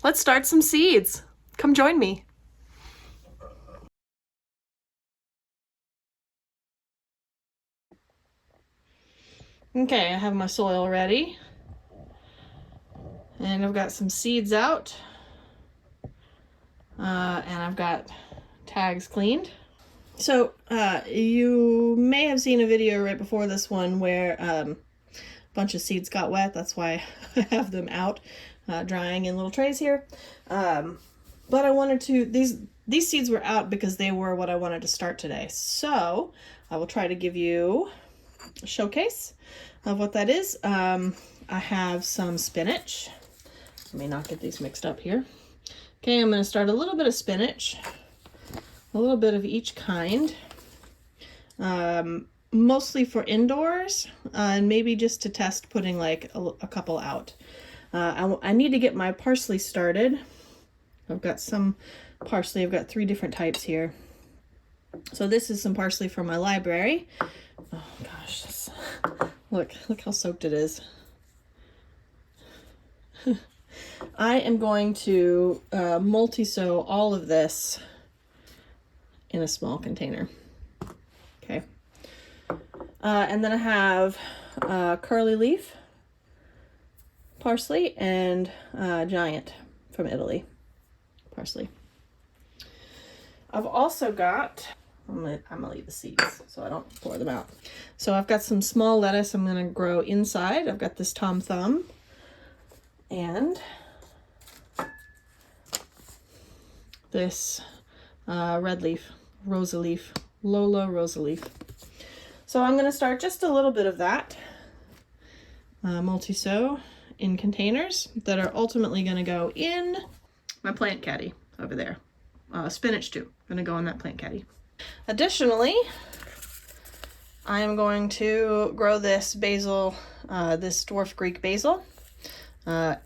Let's start some seeds. Come join me. Okay, I have my soil ready. And I've got some seeds out. And I've got tags cleaned. So you may have seen a video right before this one where a bunch of seeds got wet. That's why I have them out drying in little trays here. But I wanted to, these seeds were out because they were what I wanted to start today. So I will try to give you a showcase of what that is. I have some spinach. Let me not get these mixed up here. Okay, I'm going to start a little bit of spinach, a little bit of each kind, mostly for indoors, and maybe just to test putting like a couple out. I need to get my parsley started. I've got some parsley. I've got 3 different types here. So this is some parsley from my library. Oh gosh, look how soaked it is. I am going to multi-sow all of this in a small container. Okay. And then I have curly leaf parsley and giant from Italy parsley. I've also got, I'm gonna leave the seeds so I don't pour them out. So I've got some small lettuce I'm gonna grow inside. I've got this Tom Thumb and this red leaf, Rosa leaf, Lola Rosa leaf. So I'm gonna start just a little bit of that multi-sow in containers that are ultimately gonna go in my plant caddy over there. Spinach too, gonna go in that plant caddy. Additionally, I am going to grow this basil, this dwarf Greek basil,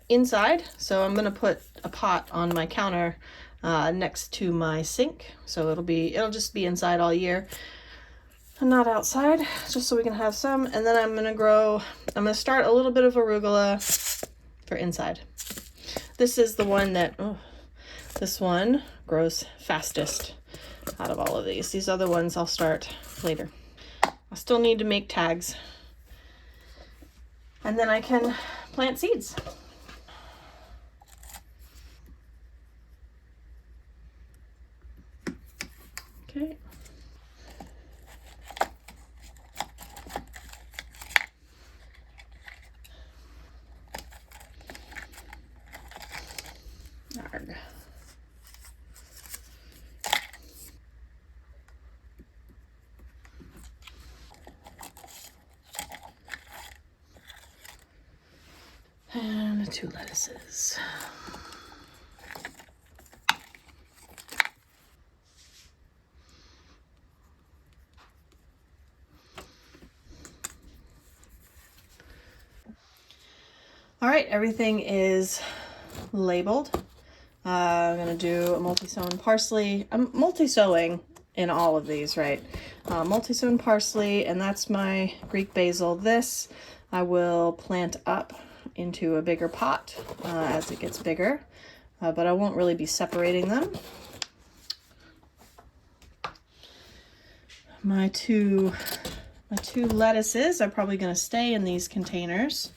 inside. So I'm gonna put a pot on my counter next to my sink. So it'll just be inside all year and not outside, just so we can have some. And then I'm gonna start a little bit of arugula for inside. This is the one that, this one grows fastest out of all of these. These other ones I'll start later. I still need to make tags. And then I can plant seeds. Okay. Arg. And 2 lettuces. All right, everything is labeled. I'm gonna do a multi-sown parsley. I'm multi-sowing in all of these, right? Multi-sown parsley, and that's my Greek basil. This I will plant up into a bigger pot as it gets bigger, but I won't really be separating them. My two lettuces are probably gonna stay in these containers.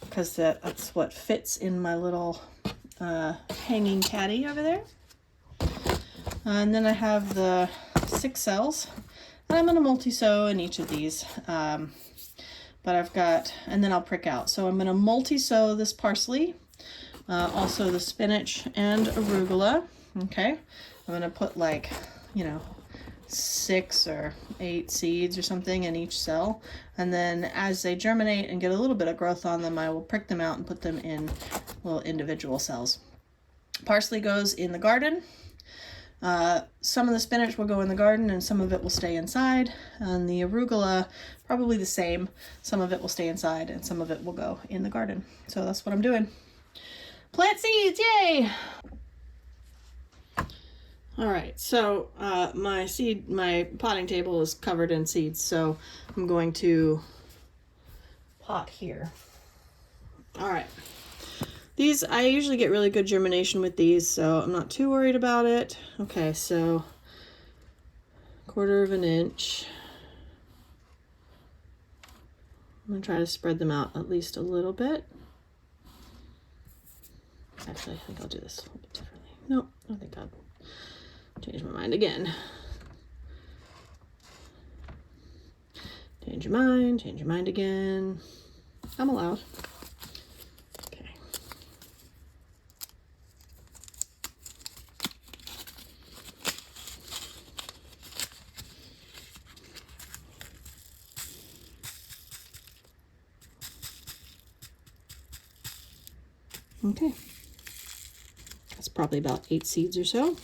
Because that's what fits in my little hanging caddy over there. And then I have the 6 cells, and I'm going to multi-sow in each of these. But I've got, and then I'll prick out. So I'm going to multi-sow this parsley, also the spinach and arugula. Okay, I'm going to put like, 6 or 8 seeds or something in each cell, and then as they germinate and get a little bit of growth on them, I will prick them out and put them in little individual cells. Parsley goes in the garden. Some of the spinach will go in the garden and some of it will stay inside, and the arugula probably the same. Some of it will stay inside and some of it will go in the garden. So that's what I'm doing. Plant seeds, yay! All right, so my potting table is covered in seeds, so I'm going to pot here. All right. These, I usually get really good germination with these, so I'm not too worried about it. Okay, so 1/4 of an inch. I'm gonna try to spread them out at least a little bit. Actually, I think I'll do this a little bit differently. Nope, I think I'll change my mind again. Change your mind again. I'm allowed. Okay. Okay. That's probably about 8 seeds or so.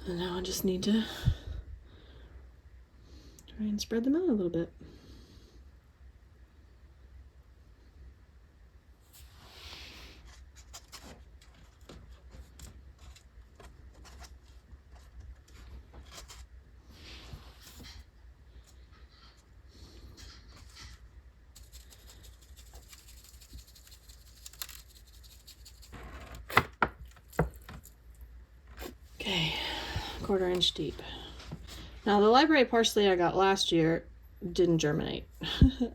And now I just need to try and spread them out a little bit. Okay, 1/4 inch deep. Now the library parsley I got last year didn't germinate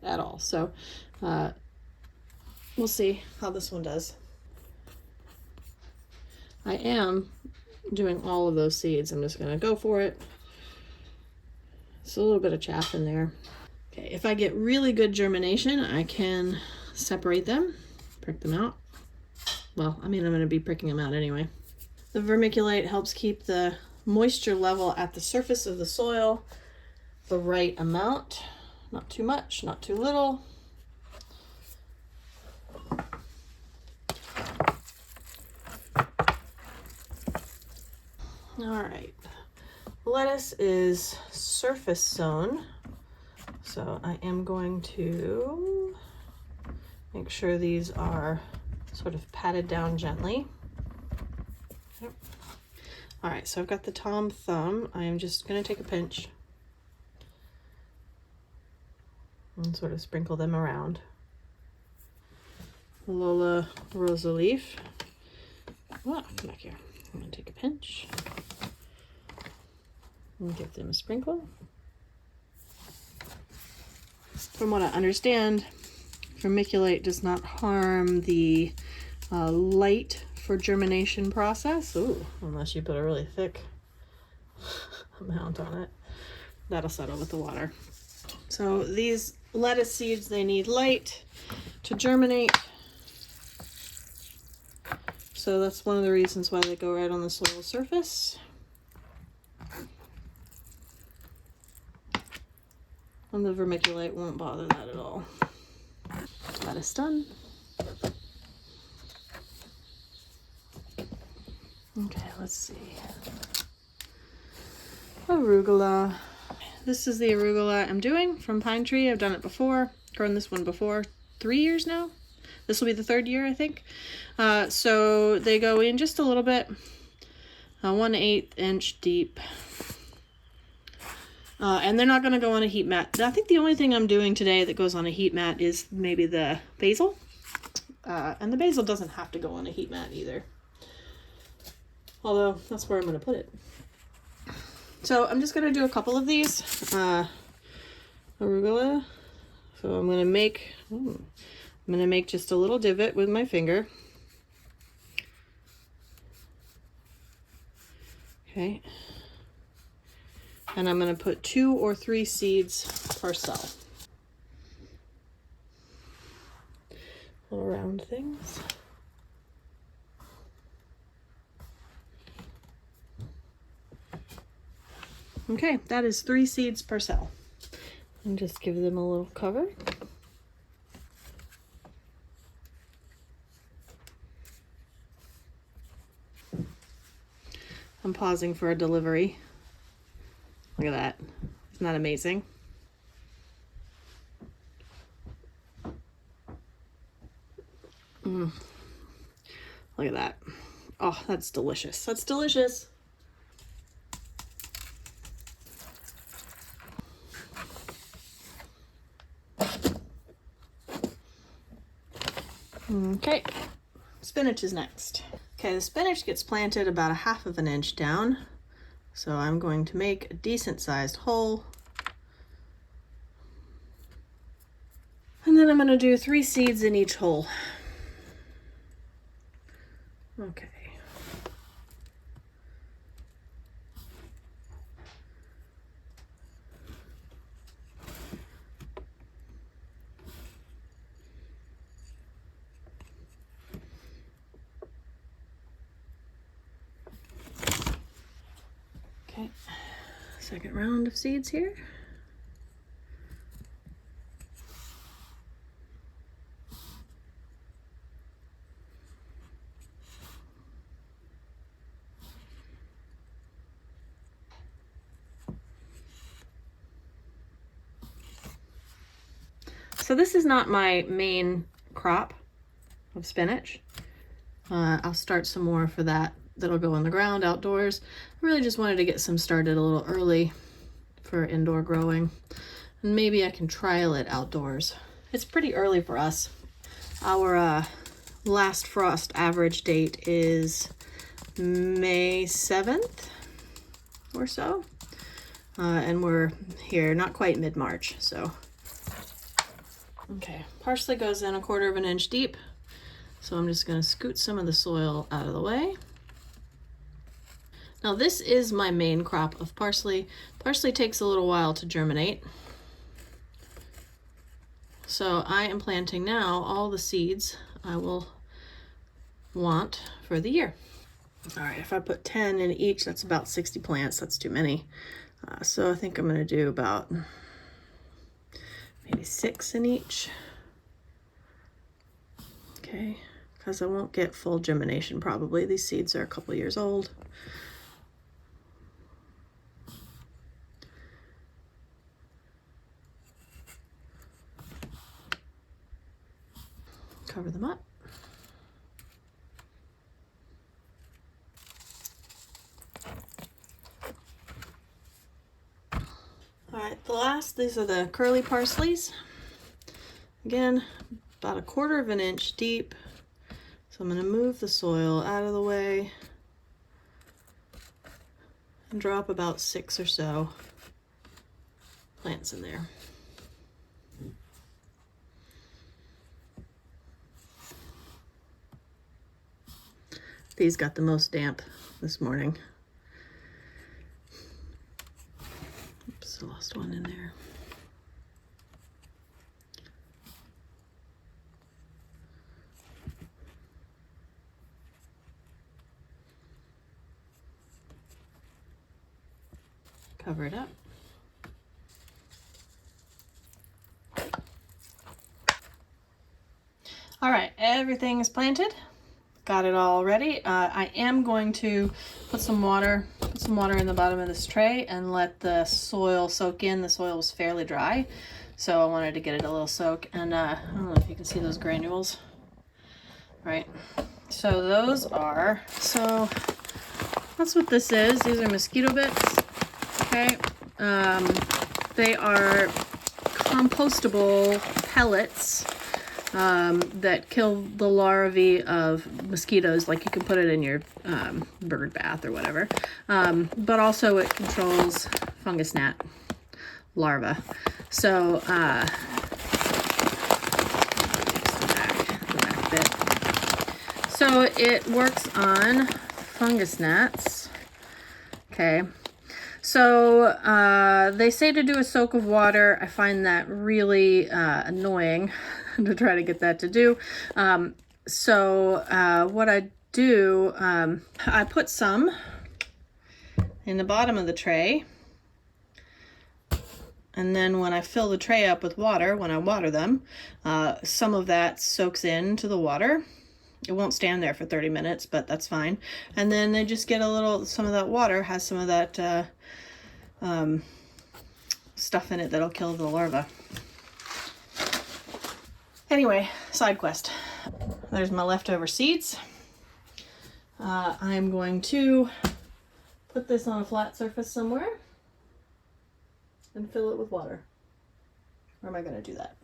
at all, so we'll see how this one does. I am doing all of those seeds. I'm just gonna go for it. It's a little bit of chaff in there. Okay, if I get really good germination, I can separate them, prick them out. Well, I mean, I'm gonna be pricking them out anyway. The vermiculite helps keep the moisture level at the surface of the soil the right amount. Not too much, not too little. All right, lettuce is surface sown, so I am going to make sure these are sort of patted down gently. Yep. All right, so I've got the Tom Thumb. I am just going to take a pinch and sort of sprinkle them around. Lola Rosa Leaf. Oh, come back here. I'm going to take a pinch and give them a sprinkle. From what I understand, vermiculite does not harm the light for germination process. Ooh, unless you put a really thick amount on it. That'll settle with the water. So these lettuce seeds, they need light to germinate. So that's one of the reasons why they go right on the soil surface. And the vermiculite won't bother that at all. Lettuce done. Okay, let's see. Arugula. This is the arugula I'm doing from Pine Tree. I've done it before, grown this one before. 3 years now. This will be the 3rd year, I think. So they go in just a little bit, 1/8 inch deep. And they're not going to go on a heat mat. I think the only thing I'm doing today that goes on a heat mat is maybe the basil. And the basil doesn't have to go on a heat mat either. Although, that's where I'm going to put it. So I'm just going to do a couple of these. Arugula. So I'm going to make just a little divot with my finger. Okay. And I'm going to put 2 or 3 seeds per cell. Little round things. Okay, that is 3 seeds per cell. And just give them a little cover. I'm pausing for a delivery. Look at that. Isn't that amazing? Look at that. Oh, that's delicious. That's delicious. Okay, spinach is next. Okay, the spinach gets planted about 1/2 inch down. So I'm going to make a decent sized hole. And then I'm going to do 3 seeds in each hole. Okay. Okay, second round of seeds here. So this is not my main crop of spinach. I'll start some more for that. That'll go on the ground outdoors. I really just wanted to get some started a little early for indoor growing. And maybe I can trial it outdoors. It's pretty early for us. Our last frost average date is May 7th or so. And we're here not quite mid-March, so. Okay, parsley goes in 1/4 inch deep. So I'm just gonna scoot some of the soil out of the way. Now this is my main crop of parsley. Parsley takes a little while to germinate. So I am planting now all the seeds I will want for the year. All right, if I put 10 in each, that's about 60 plants. That's too many. So I think I'm gonna do about maybe 6 in each. Okay, because I won't get full germination probably. These seeds are a couple years old. Cover them up. All right, these are the curly parsleys. Again, about 1/4 inch deep. So I'm going to move the soil out of the way and drop about 6 or so plants in there. These got the most damp this morning. Oops, I lost one in there. Cover it up. All right, everything is planted. Got it all ready. I am going to put some water in the bottom of this tray and let the soil soak in. The soil was fairly dry, so I wanted to get it a little soak. And I don't know if you can see those granules. Right. So that's what this is. These are mosquito bits. Okay. They are compostable pellets that kill the larvae of mosquitoes. Like you can put it in your bird bath or whatever. But also it controls fungus gnat larvae. So the back bit. So it works on fungus gnats. Okay. So they say to do a soak of water. I find that really annoying to try to get that to do. What I do, I put some in the bottom of the tray. And then when I fill the tray up with water, when I water them, some of that soaks into the water. It won't stand there for 30 minutes, but that's fine. And then they just get some of that water has some of that stuff in it that'll kill the larva. Anyway, side quest. There's my leftover seeds. I'm going to put this on a flat surface somewhere and fill it with water. Or am I going to do that?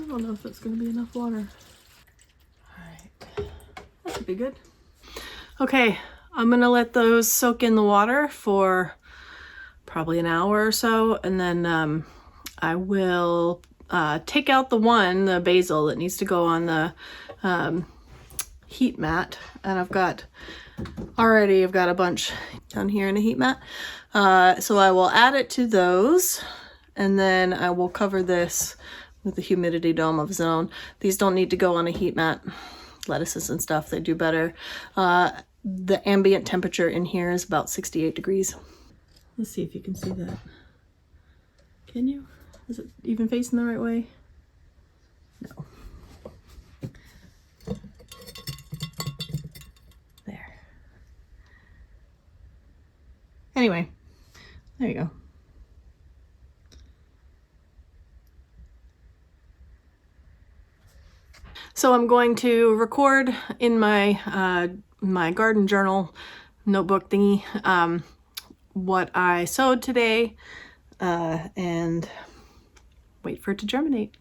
don't know if that's going to be enough water. All right, that should be good. Okay, I'm going to let those soak in the water for probably an hour or so, and then I will take out the basil that needs to go on the heat mat, and I've got a bunch down here in a heat mat. So I will add it to those, and then I will cover this with the humidity dome of its own. These don't need to go on a heat mat. Lettuces and stuff, they do better. The ambient temperature in here is about 68 degrees. Let's see if you can see that. Can you? Is it even facing the right way? No. There. Anyway, there you go. So I'm going to record in my my garden journal notebook thingy what I sowed today and wait for it to germinate.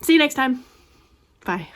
See you next time. Bye.